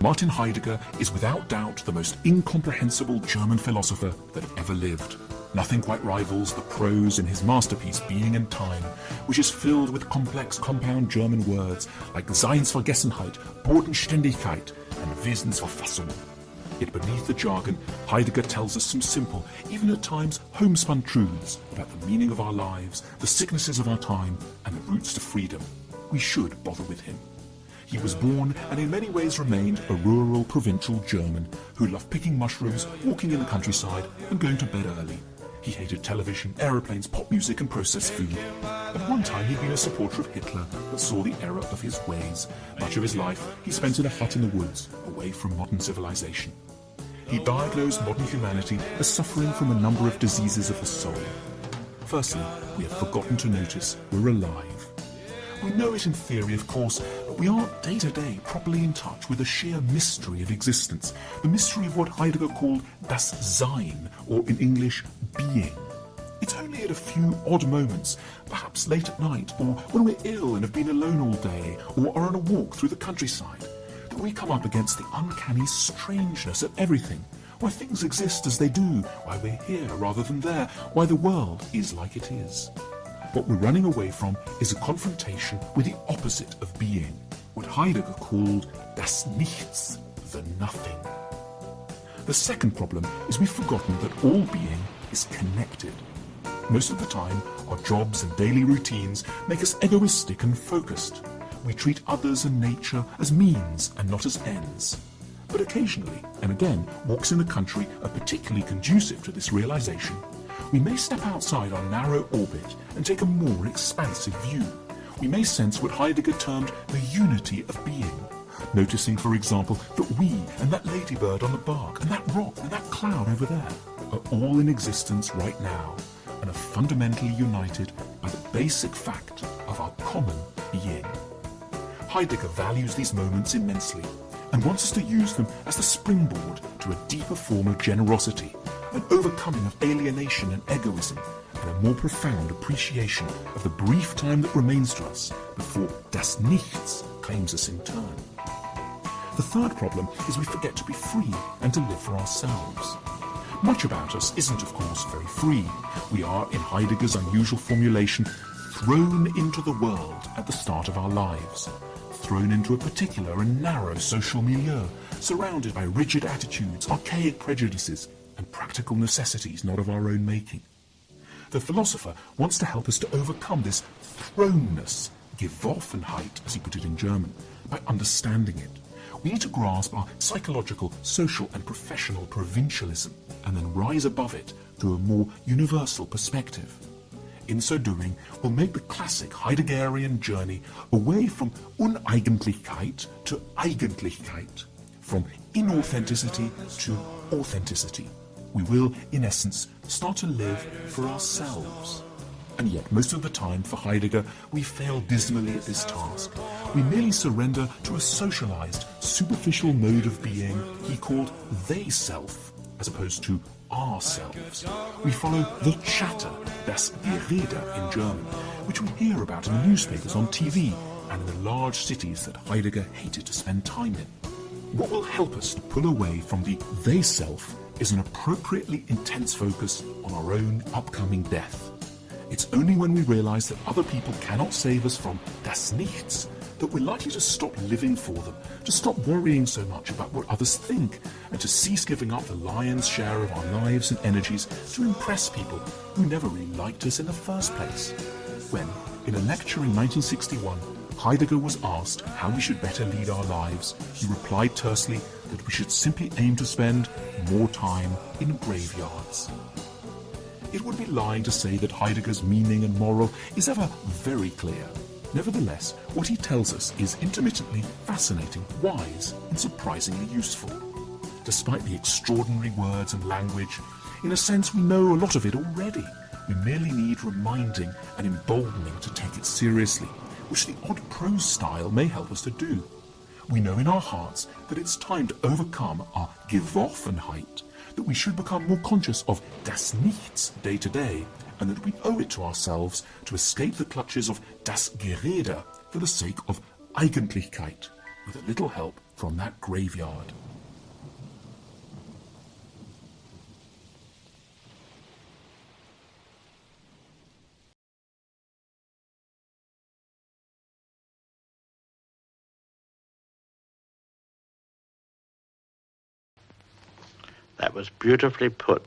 Martin Heidegger is without doubt the most incomprehensible German philosopher that ever lived. Nothing quite rivals the prose in his masterpiece Being and Time, which is filled with complex compound German words like Seinsvergessenheit, Bodenständigkeit, and Wesensverfassung. Yet beneath the jargon, Heidegger tells us some simple, even at times homespun truths about the meaning of our lives, the sicknesses of our time, and the routes to freedom. We should bother with him. He was born and in many ways remained a rural provincial German who loved picking mushrooms, walking in the countryside, and going to bed early. He hated television, aeroplanes, pop music, and processed food. At one time he'd been a supporter of Hitler, but saw the error of his ways. Much of his life he spent in a hut in the woods, away from modern civilization. He diagnosed modern humanity as suffering from a number of diseases of the soul. Firstly, we have forgotten to notice we're alive. We know it in theory, of course, but we aren't day to day properly in touch with the sheer mystery of existence, the mystery of what Heidegger called das Sein, or in English, being. It's only at a few odd moments, perhaps late at night, or when we're ill and have been alone all day, or are on a walk through the countryside, that we come up against the uncanny strangeness of everything, why things exist as they do, why we're here rather than there, why the world is like it is. What we're running away from is a confrontation with the opposite of being, what Heidegger called das Nichts, the nothing. The second problem is we've forgotten that all being is connected. Most of the time, our jobs and daily routines make us egoistic and focused. We treat others and nature as means and not as ends. But occasionally, and again, walks in the country are particularly conducive to this realization. We may step outside our narrow orbit and take a more expansive view. We may sense what Heidegger termed the unity of being, noticing, for example, that we and that ladybird on the bark and that rock and that cloud over there are all in existence right now and are fundamentally united by the basic fact of our common being. Heidegger values these moments immensely and wants us to use them as the springboard to a deeper form of generosity, an overcoming of alienation and egoism, and a more profound appreciation of the brief time that remains to us before das Nichts claims us in turn. The third problem is we forget to be free and to live for ourselves. Much about us isn't, of course, very free. We are, in Heidegger's unusual formulation, thrown into the world at the start of our lives, thrown into a particular and narrow social milieu, surrounded by rigid attitudes, archaic prejudices, and practical necessities not of our own making. The philosopher wants to help us to overcome this thrownness, Geworfenheit, as he put it in German, by understanding it. We need to grasp our psychological, social and professional provincialism and then rise above it to a more universal perspective. In so doing, we'll make the classic Heideggerian journey away from Uneigentlichkeit to Eigentlichkeit, from inauthenticity to authenticity. We will, in essence, start to live for ourselves. And yet, most of the time, for Heidegger, we fail dismally at this task. We merely surrender to a socialized, superficial mode of being he called they-self, as opposed to ourselves. We follow the chatter, das Gerede in German, which we hear about in the newspapers, on TV, and in the large cities that Heidegger hated to spend time in. What will help us to pull away from the they-self is an appropriately intense focus on our own upcoming death. It's only when we realize that other people cannot save us from das Nichts that we're likely to stop living for them, to stop worrying so much about what others think, and to cease giving up the lion's share of our lives and energies to impress people who never really liked us in the first place. When, in a lecture in 1961, Heidegger was asked how we should better lead our lives, he replied tersely that we should simply aim to spend more time in graveyards. It would be lying to say that Heidegger's meaning and moral is ever very clear. Nevertheless, what he tells us is intermittently fascinating, wise, and surprisingly useful. Despite the extraordinary words and language, in a sense we know a lot of it already. We merely need reminding and emboldening to take it seriously, which the odd prose style may help us to do. We know in our hearts that it's time to overcome our Geworfenheit, that we should become more conscious of das Nichts day to day, and that we owe it to ourselves to escape the clutches of das Gerede for the sake of Eigentlichkeit, with a little help from that graveyard. That was beautifully put.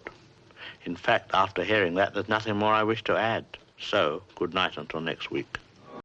In fact, after hearing that, there's nothing more I wish to add. So, good night until next week.